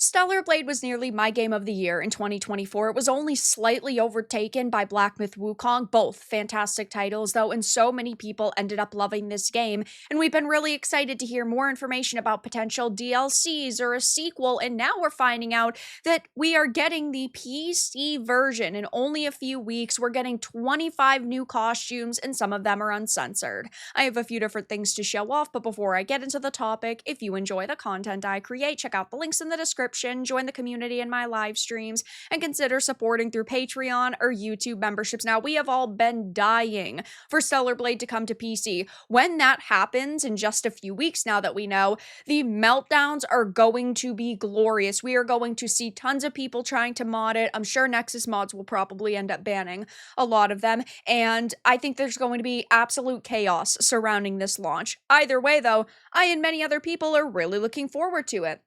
Stellar Blade was nearly my game of the year in 2024. It was only slightly overtaken by Black Myth Wukong, both fantastic titles though, and so many people ended up loving this game. And we've been really excited to hear more information about potential DLCs or a sequel, and now we're finding out that we are getting the PC version in only a few weeks. We're getting 25 new costumes, and some of them are uncensored. I have a few different things to show off, but before I get into the topic, if you enjoy the content I create, check out the links in the description, join the community in my live streams, and consider supporting through Patreon or YouTube memberships. Now, we have all been dying for Stellar Blade to come to PC. When that happens in just a few weeks now that we know, the meltdowns are going to be glorious. We are going to see tons of people trying to mod it. I'm sure Nexus mods will probably end up banning a lot of them, and I think there's going to be absolute chaos surrounding this launch. Either way, though, I and many other people are really looking forward to it.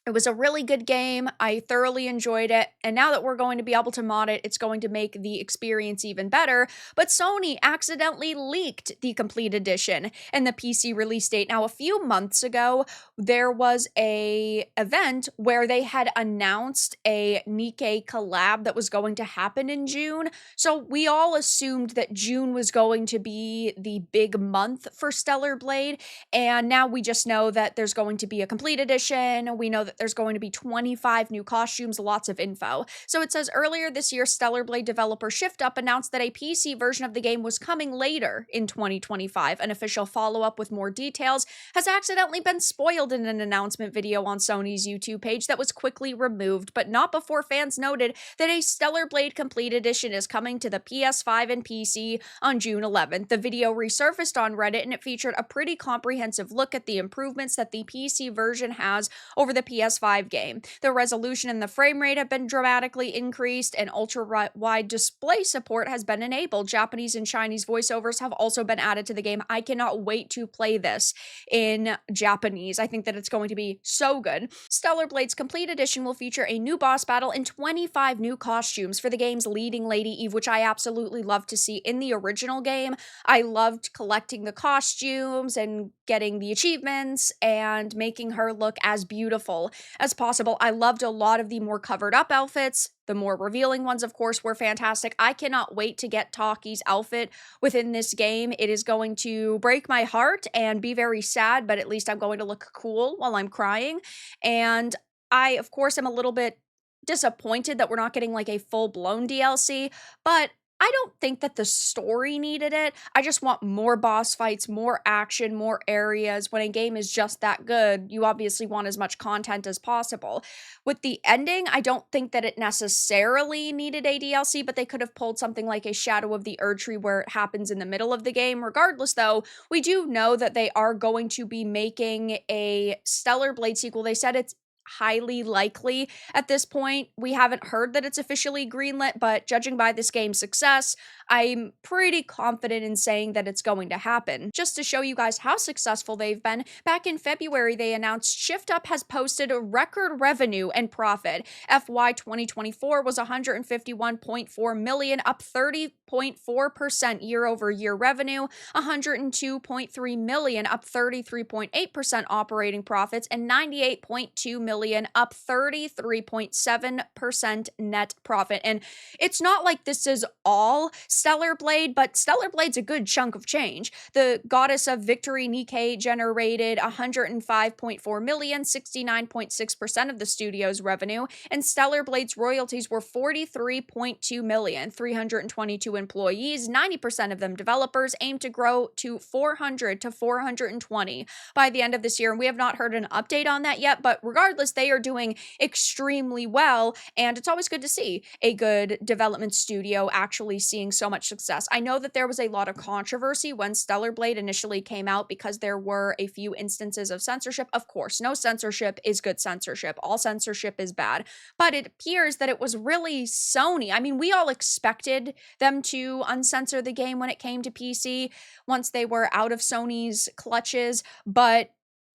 It was a really good game. I thoroughly enjoyed it. And now that we're going to be able to mod it, it's going to make the experience even better. But Sony accidentally leaked the complete edition and the PC release date. Now, a few months ago, there was a event where they had announced a Nikkei collab that was going to happen in June. So we all assumed that June was going to be the big month for Stellar Blade. And now we just know that there's going to be a complete edition. We know that there's going to be 25 new costumes, lots of info. So it says earlier this year, Stellar Blade developer ShiftUp announced that a PC version of the game was coming later in 2025. An official follow-up with more details has accidentally been spoiled in an announcement video on Sony's YouTube page that was quickly removed, but not before fans noted that a Stellar Blade Complete Edition is coming to the PS5 and PC on June 11th. The video resurfaced on Reddit, and it featured a pretty comprehensive look at the improvements that the PC version has over the PS5 game. The resolution and the frame rate have been dramatically increased, and ultra-wide display support has been enabled. Japanese and Chinese voiceovers have also been added to the game. I cannot wait to play this in Japanese. I think that it's going to be so good. Stellar Blade's Complete Edition will feature a new boss battle and 25 new costumes for the game's leading Lady Eve, which I absolutely love to see. In the original game, I loved collecting the costumes and getting the achievements and making her look as beautiful as possible. I loved a lot of the more covered up outfits. The more revealing ones, of course, were fantastic. I cannot wait to get Taki's outfit within this game. It is going to break my heart and be very sad, but at least I'm going to look cool while I'm crying. And I, of course, am a little bit disappointed that we're not getting like a full-blown DLC, but I don't think that the story needed it. I just want more boss fights, more action, more areas. When a game is just that good, you obviously want as much content as possible. With the ending, I don't think that it necessarily needed a DLC, but they could have pulled something like a Shadow of the Erdtree where it happens in the middle of the game. Regardless, though, we do know that they are going to be making a Stellar Blade sequel. They said it's highly likely at this point. We haven't heard that it's officially greenlit, but judging by this game's success, I'm pretty confident in saying that it's going to happen. Just to show you guys how successful they've been, back in February, they announced ShiftUp has posted a record revenue and profit. FY 2024 was 151.4 million, up 30.4% year-over-year revenue, 102.3 million, up 33.8% operating profits, and 98.2 million, up 33.7% net profit. And it's not like this is all Stellar Blade, but Stellar Blade's a good chunk of change. The Goddess of Victory Nikkei generated 105.4 million, 69.6% of the studio's revenue, and Stellar Blade's royalties were 43.2 million, 322 employees, 90% of them developers, aim to grow to 400 to 420 by the end of this year. And we have not heard an update on that yet, but regardless, they are doing extremely well, and it's always good to see a good development studio actually seeing so much success. I know that there was a lot of controversy when Stellar Blade initially came out because there were a few instances of censorship. Of course, no censorship is good censorship. All censorship is bad. But it appears that it was really Sony. I mean, we all expected them to uncensor the game when it came to PC once they were out of Sony's clutches, but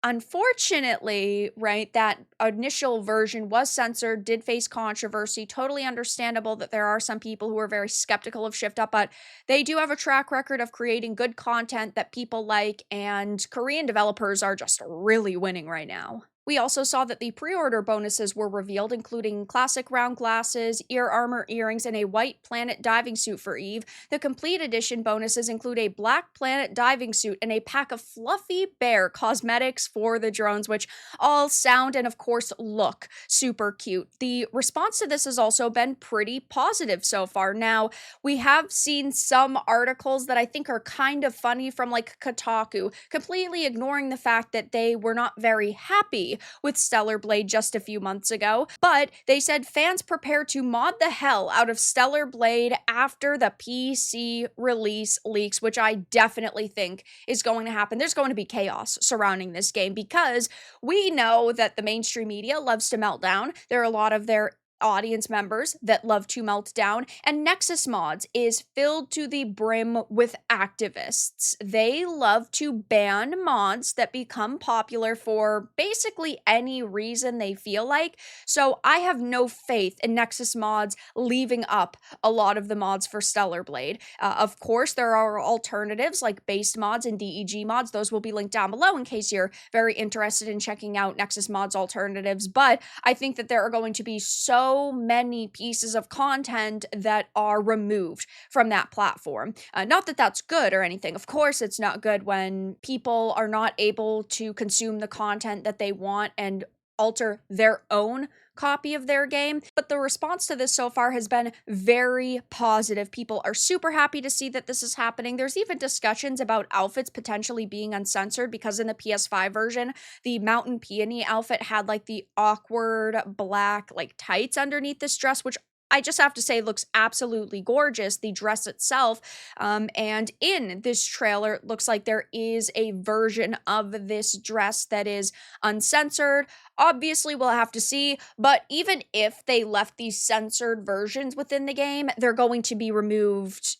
unfortunately, right, that initial version was censored, did face controversy. Totally understandable that there are some people who are very skeptical of ShiftUp, but they do have a track record of creating good content that people like, and Korean developers are just really winning right now. We also saw that the pre-order bonuses were revealed, including classic round glasses, ear armor earrings, and a white planet diving suit for Eve. The complete edition bonuses include a black planet diving suit and a pack of fluffy bear cosmetics for the drones, which all sound and, of course, look super cute. The response to this has also been pretty positive so far. Now, we have seen some articles that I think are kind of funny from like Kotaku, completely ignoring the fact that they were not very happy with Stellar Blade just a few months ago, but they said fans prepare to mod the hell out of Stellar Blade after the PC release leaks, which I definitely think is going to happen. There's going to be chaos surrounding this game because we know that the mainstream media loves to melt down. There are a lot of their audience members that love to melt down, and Nexus Mods is filled to the brim with activists. They love to ban mods that become popular for basically any reason they feel like, so I have no faith in Nexus Mods leaving up a lot of the mods for Stellar Blade. Of course, there are alternatives like based mods and DEG mods. Those will be linked down below in case you're very interested in checking out Nexus Mods alternatives, but I think that there are going to be so many pieces of content that are removed from that platform. Not that that's good or anything. Of course, it's not good when people are not able to consume the content that they want and alter their own copy of their game, but the response to this so far has been very positive. People are super happy to see that this is happening. There's even discussions about outfits potentially being uncensored because in the PS5 version, the Mountain Peony outfit had like the awkward black like tights underneath this dress, which I just have to say looks absolutely gorgeous, the dress itself. And in this trailer, it looks like there is a version of this dress that is uncensored. Obviously, we'll have to see, but even if they left these censored versions within the game, they're going to be removed,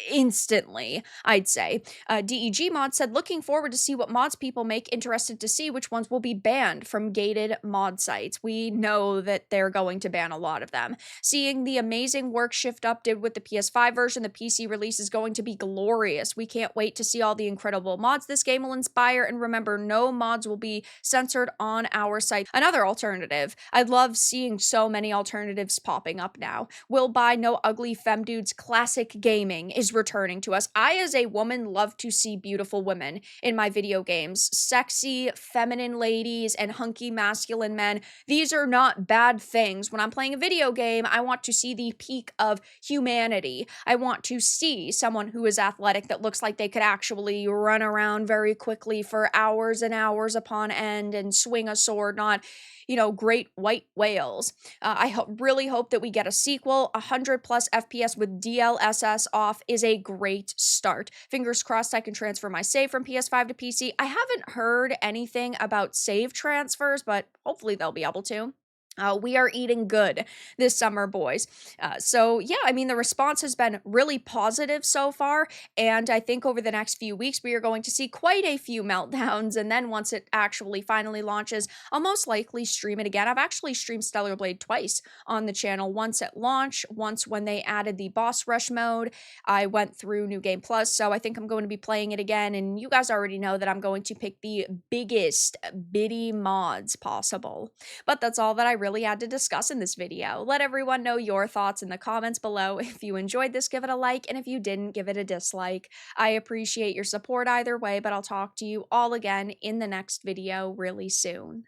instantly, I'd say. DEG Mod said, looking forward to see what mods people make, interested to see which ones will be banned from gated mod sites. We know that they're going to ban a lot of them. Seeing the amazing work Shift Up did with the PS5 version, the PC release is going to be glorious. We can't wait to see all the incredible mods this game will inspire, and remember, no mods will be censored on our site. Another alternative. I love seeing so many alternatives popping up now. Will Buy No Ugly Fem Dudes Classic Gaming is returning to us. I, as a woman, love to see beautiful women in my video games. Sexy, feminine ladies and hunky masculine men. These are not bad things. When I'm playing a video game, I want to see the peak of humanity. I want to see someone who is athletic that looks like they could actually run around very quickly for hours and hours upon end and swing a sword, not, great white whales. I really hope that we get a sequel. 100 plus FPS with DLSS off is a great start. Fingers crossed I can transfer my save from PS5 to PC. I haven't heard anything about save transfers, but hopefully they'll be able to. We are eating good this summer, boys. The response has been really positive so far, and I think over the next few weeks, we are going to see quite a few meltdowns, and then once it actually finally launches, I'll most likely stream it again. I've actually streamed Stellar Blade twice on the channel, once at launch, once when they added the boss rush mode. I went through New Game Plus, so I think I'm going to be playing it again, and you guys already know that I'm going to pick the biggest biddy mods possible. But that's all that I really had to discuss in this video. Let everyone know your thoughts in the comments below. If you enjoyed this, give it a like, and if you didn't, give it a dislike. I appreciate your support either way, but I'll talk to you all again in the next video really soon.